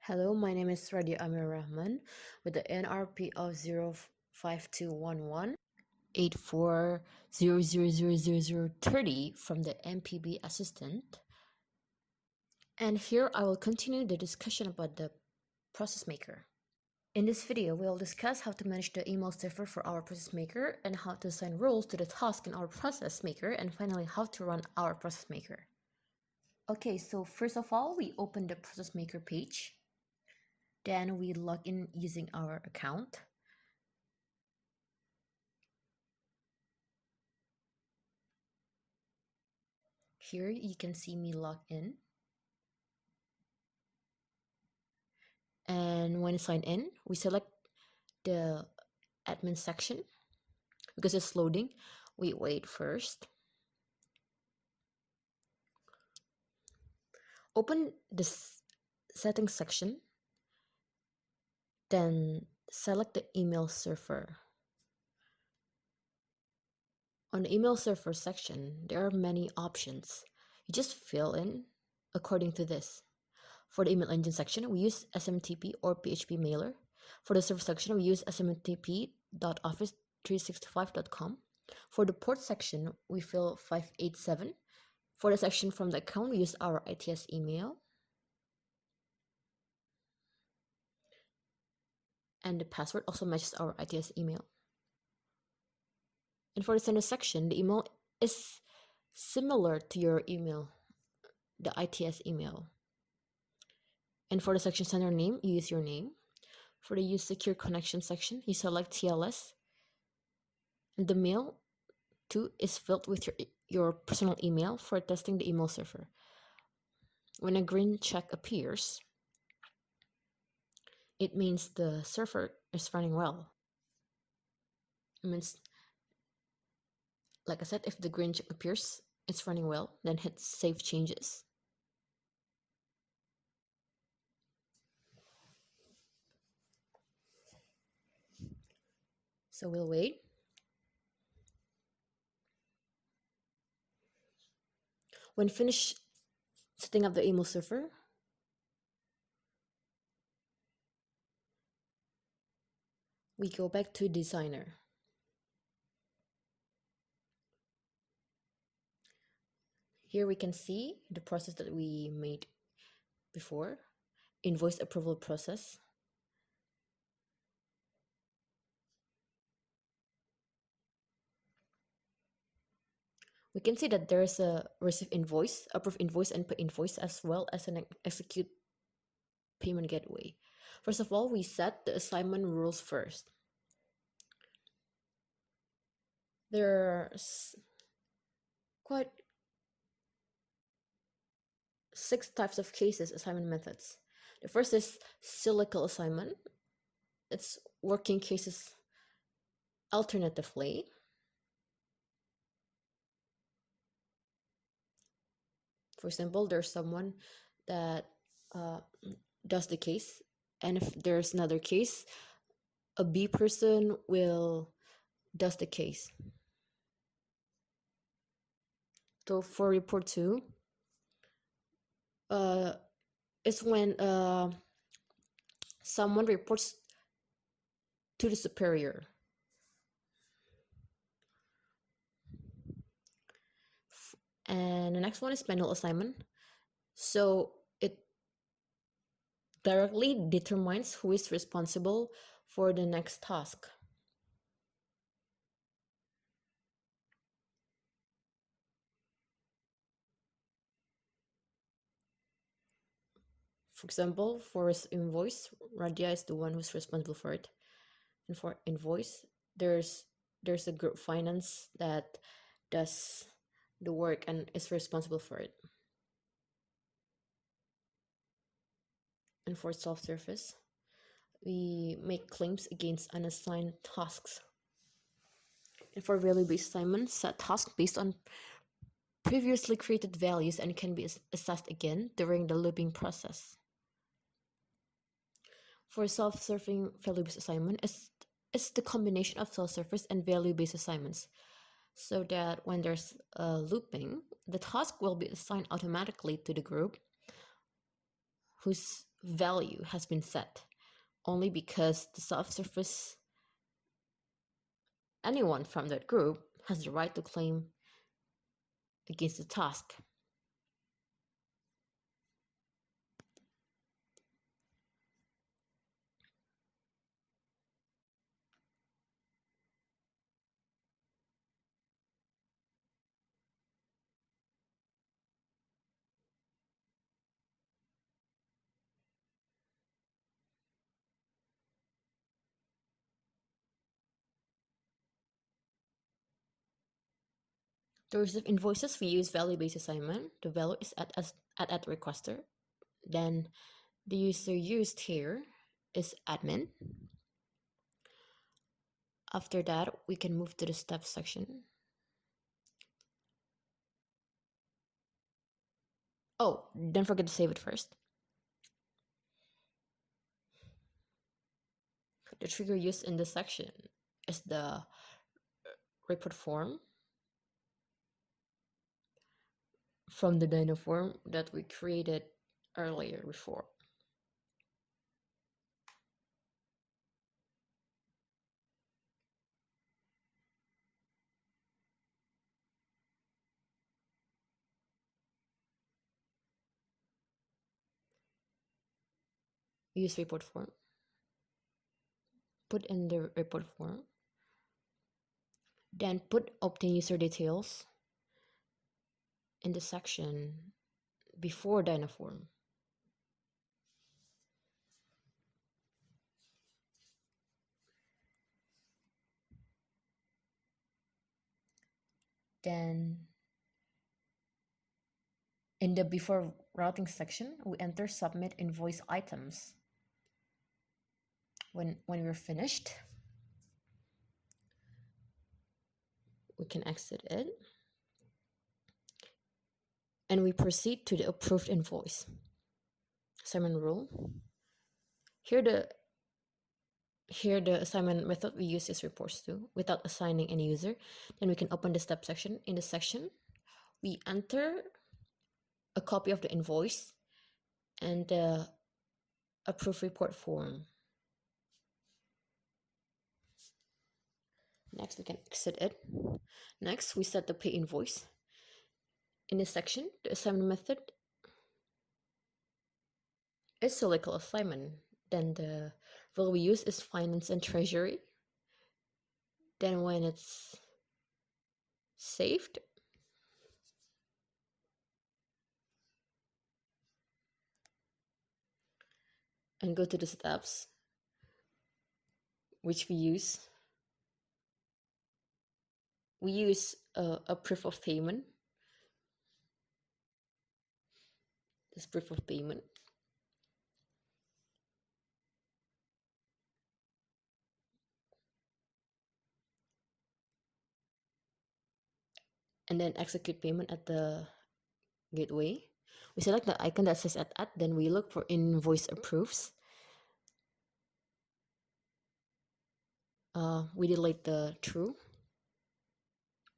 Hello, my name is Radia Amir Rahman with the NRP of 05211 84000030 from the MPB assistant. And here I will continue the discussion about the process maker. In this video, we'll discuss how to manage the email server for our process maker and how to assign roles to the task in our process maker, and finally how to run our process maker. Okay, so first of all, we open the process maker page. Then we log in using our account. Here you can see me log in. And when sign in, we select the admin section. Because it's loading, we wait first. Open the settings section. Then select the email server. On the email server section, there are many options. You just fill in according to this. For the email engine section, we use SMTP or PHP mailer. For the server section, we use smtp.office365.com. For the port section, we fill 587. For the section from the account, we use our ITS email. And the password also matches our ITS email. And for the sender section, the email is similar to your email, the ITS email. And for the section sender name, you use your name. For the use secure connection section, you select TLS. And the mail too is filled with your personal email for testing the email server. When a green check appears, it means the server is running well. It means, like I said, if the green check appears, it's running well, then hit Save Changes. So we'll wait. When finished setting up the email server, we go back to Designer. Here we can see the process that we made before, invoice approval process. We can see that there's a receive invoice, approve invoice, and pay invoice, as well as an execute payment gateway. First of all, we set the assignment rules first. There's quite 6 types of cases assignment methods. The first is cyclical assignment. It's working cases alternatively. For example, there's someone that does the case, and if there's another case, a B person will does the case. So for report 2, it's when someone reports to the superior. And the next one is manual assignment. So it directly determines who is responsible for the next task. For example, for invoice, Radia is the one who's responsible for it. And for invoice, there's a group finance that does the work and is responsible for it. And for self-service, we make claims against unassigned tasks. And for value-based assignment, set tasks based on previously created values and can be assessed again during the looping process. For self-serving value-based assignment, it's the combination of self-service and value-based assignments, so that when there's a looping, the task will be assigned automatically to the group value has been set only because the subsurface, anyone from that group has the right to claim against the task. To receive invoices, we use value-based assignment. The value is at requester. Then the user used here is admin. After that, we can move to the steps section. Oh, don't forget to save it first. The trigger used in this section is the report form from the Dino form that we created earlier before. Use report form. Put in the report form. Then put obtain user details in the section before Dino form. Then in the before routing section, we enter submit invoice items. When we're finished, we can exit it. And we proceed to the approved invoice. Assignment rule. Here the assignment method we use is reports to without assigning any user. Then we can open the step section. In the section, we enter a copy of the invoice and the approved report form. Next, we can exit it. Next, we set the pay invoice. In this section, the assignment method is a local assignment. Then the rule we use is finance and treasury. Then when it's saved, and go to the steps which we use a proof of payment. This proof of payment. And then execute payment at the gateway. We select the icon that says at, then we look for invoice approves. We delete the true.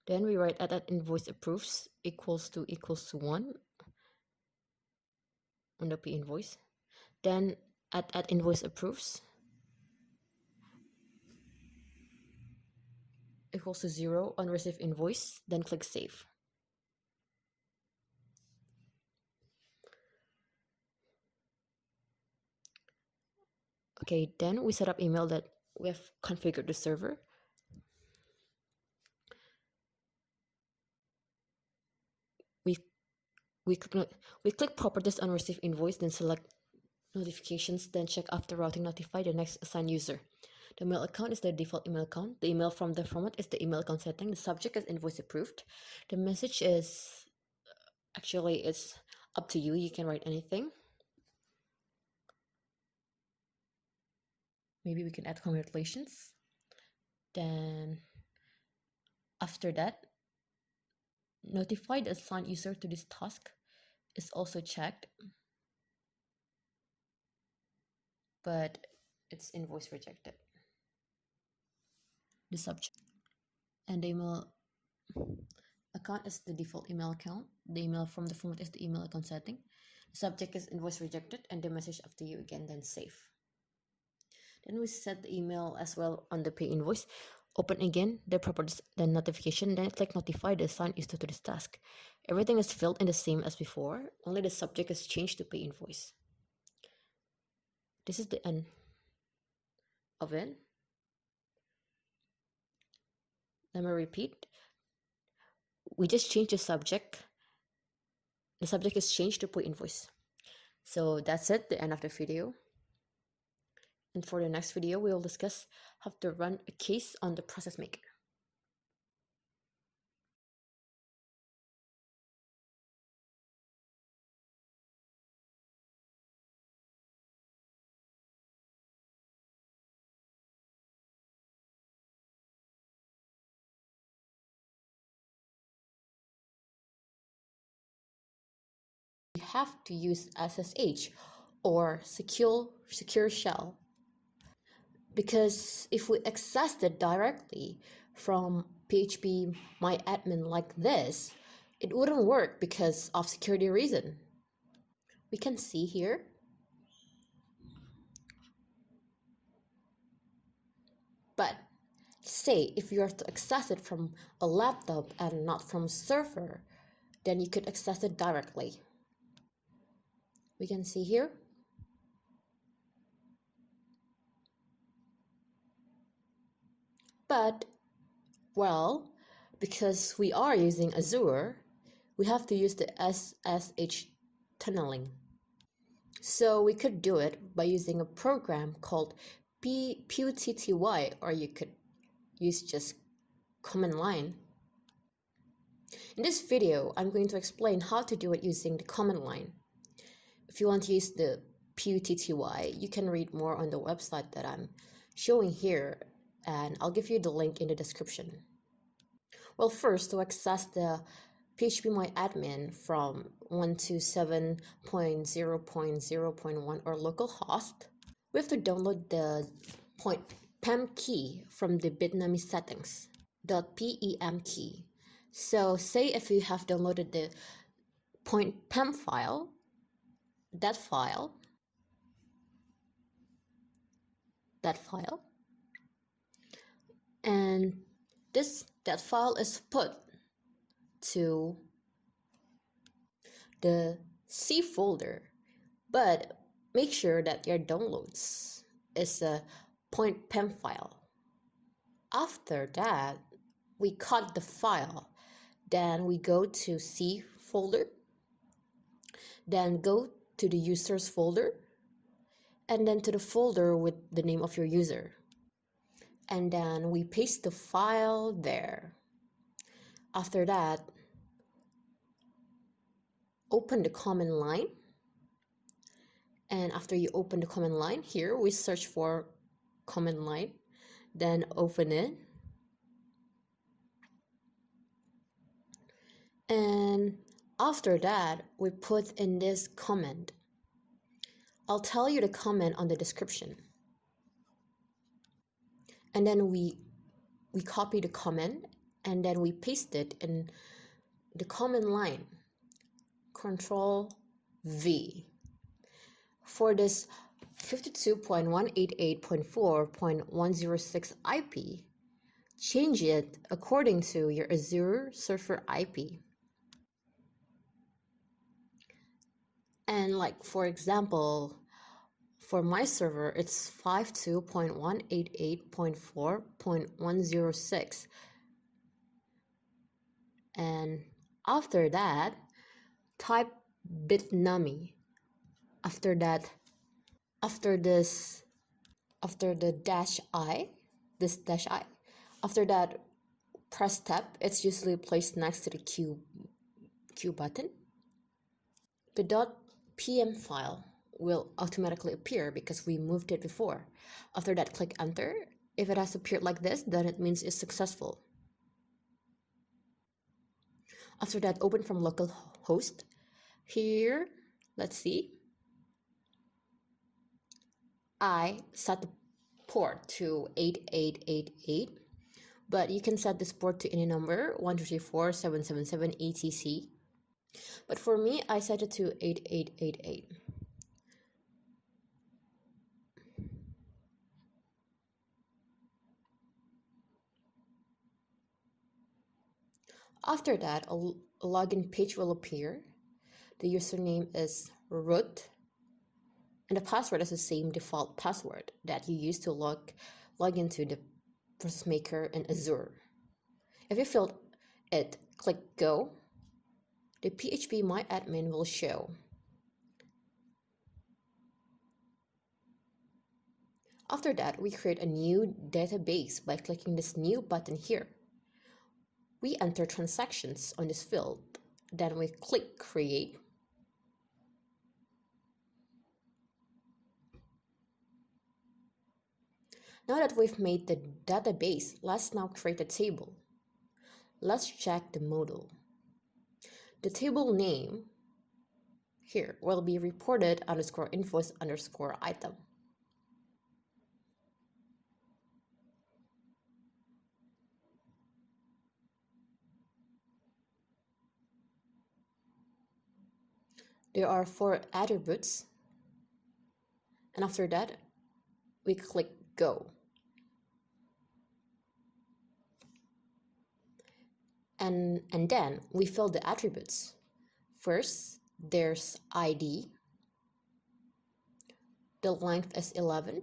Then we write at invoice approves equals to 1 on the P invoice. Then at invoice approves equals to 0 on receive invoice. Then click save. Okay, then we set up email that we have configured the server. We click properties on receive invoice, then select notifications, then check after routing notify the next assigned user. The mail account is the default email account. The email from the format is the email account setting. The subject is invoice approved. The message is actually it's up to you. You can write anything. Maybe we can add congratulations. Then after that, notify the assigned user to this task is also checked, but it's invoice rejected. The subject and the email account is the default email account. The email from the format is the email account setting. Subject is invoice rejected and the message after you again, then save. Then we set the email as well on the pay invoice. Open again the properties, then notification, then click notify the assigned user to this task. Everything is filled in the same as before, only the subject is changed to pay invoice. This is the end of it. Let me repeat. We just changed the subject. The subject is changed to pay invoice. So that's it, the end of the video. And for the next video, we will discuss how to run a case on the process maker. You have to use SSH or secure shell, because if we access it directly from PHP my admin like this, it wouldn't work because of security reason. We can see here but say if you are to access it from a laptop and not from a server, then you could access it directly. We can see here. But, well, because we are using Azure, we have to use the SSH tunneling. So we could do it by using a program called PUTTY, or you could use just command line. In this video, I'm going to explain how to do it using the command line. If you want to use the PUTTY, you can read more on the website that I'm showing here, and I'll give you the link in the description. Well, first, to access the phpMyAdmin from 127.0.0.1 or localhost, we have to download the .pem key from the Bitnami settings, .pem key. So say if you have downloaded the .pem file, that file, and that file is put to the C folder, but make sure that your downloads is a .pem file. After that, we cut the file, then we go to C folder, then go to the users folder, and then to the folder with the name of your user. And then we paste the file there. After that, open the command line. And after you open the command line, here we search for command line, then open it. And after that, we put in this command. I'll tell you the command on the description. And then we copy the command and then we paste it in the command line. Control V. For this 52.188.4.106 IP, change it according to your Azure server IP. And like, for example, for my server, it's 52.188.4.106. And after that, type Bitnami. After the dash I, after that, press tab. It's usually placed next to the Q button. The .pm file will automatically appear because we moved it before. After that, click enter. If it has appeared like this, then it means it's successful. After that, open from localhost. Here, let's see. I set the port to 8888, but you can set this port to any number, 1234777 etc. But for me, I set it to 8888. After that, a login page will appear. The username is root, and the password is the same default password that you use to log into the process maker in Azure. If you filled it, click Go. The PHP My Admin will show. After that, we create a new database by clicking this new button here. We enter transactions on this field, then we click Create. Now that we've made the database, let's now create a table. Let's check the module. The table name here will be reported underscore invoice underscore item. There are 4 attributes, and after that, we click Go. And then we fill the attributes. First, there's ID. The length is 11.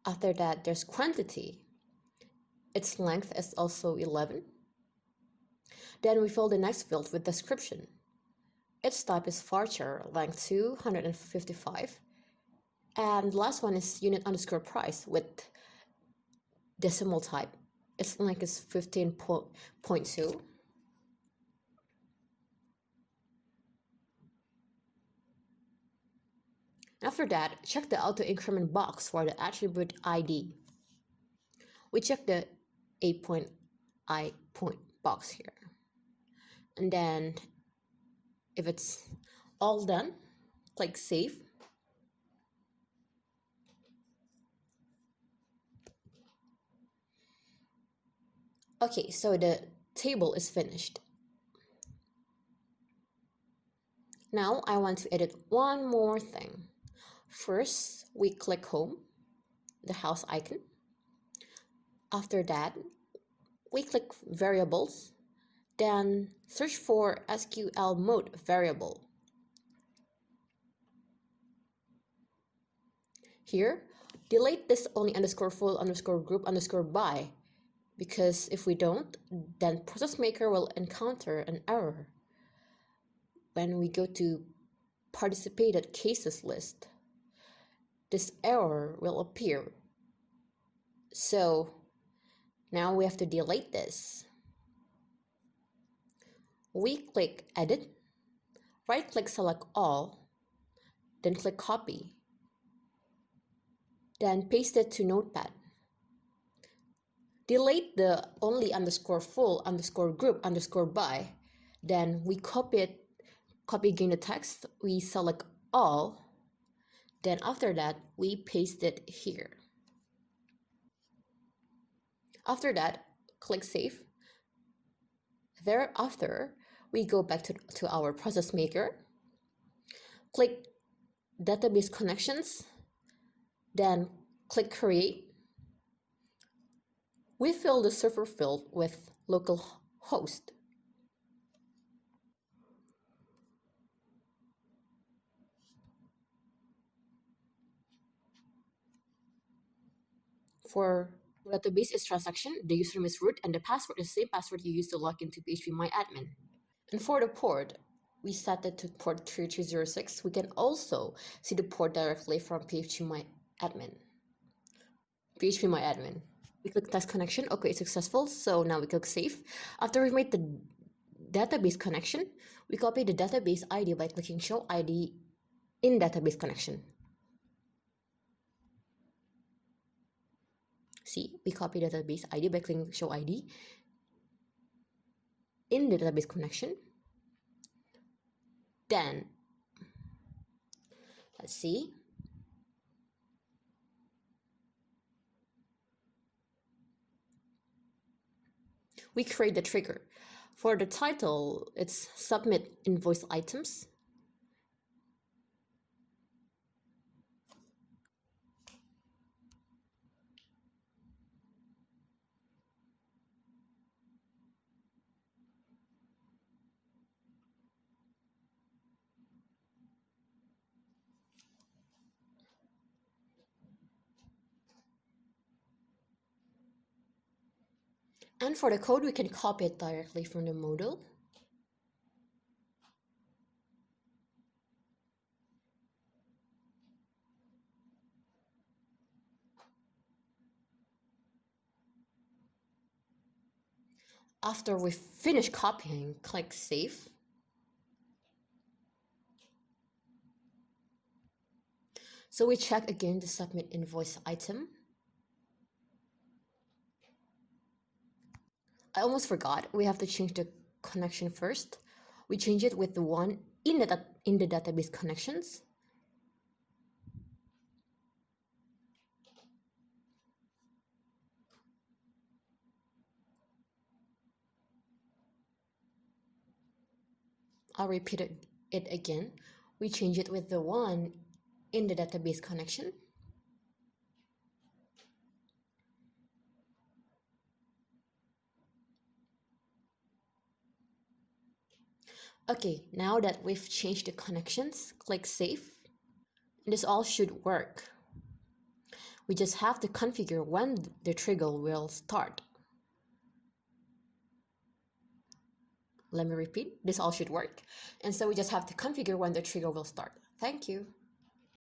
After that, there's quantity. Its length is also 11. Then we fill the next field with description. Its type is varchar, length 255. And the last one is unit underscore price with decimal type. Its length is 15.2. After that, check the auto increment box for the attribute ID. We check the I point box here. And then if it's all done, click Save. Okay, so the table is finished. Now I want to edit one more thing. First, we click Home, the house icon. After that, we click Variables, then search for SQL mode variable. Here, delete this only underscore full underscore group underscore by, because if we don't, then process maker will encounter an error when we go to participated cases list. This error will appear. So now we have to delete this. We click Edit, right click select all, then click Copy, then paste it to Notepad. Delete the only underscore full underscore group underscore by, then we copy again the text, we select all, then after that we paste it here. After that, click Save. Thereafter, we go back to our process maker, click Database Connections, then click Create. We fill the server field with localhost. For database is transaction, the username is root, and the password is the same password you use to log into PHP My Admin. And for the port, we set it to port 3306. We can also see the port directly from PHP My Admin. We click test connection. Okay, it's successful. So now we click Save. After we made the database connection, we copy the database ID by clicking Show ID in database connection. See, we copy database ID by clicking Show ID in the database connection. Then, let's see. We create the trigger. For the title, it's Submit Invoice Items. And for the code, we can copy it directly from the module. After we finish copying, click Save. So we check again the Submit Invoice item. I almost forgot, we have to change the connection first. We change it with the one in the database connections. I'll repeat it again. We change it with the one in the database connection. Okay, now that we've changed the connections, click Save. And this all should work. We just have to configure when the trigger will start. Let me repeat, this all should work. And so we just have to configure when the trigger will start. Thank you.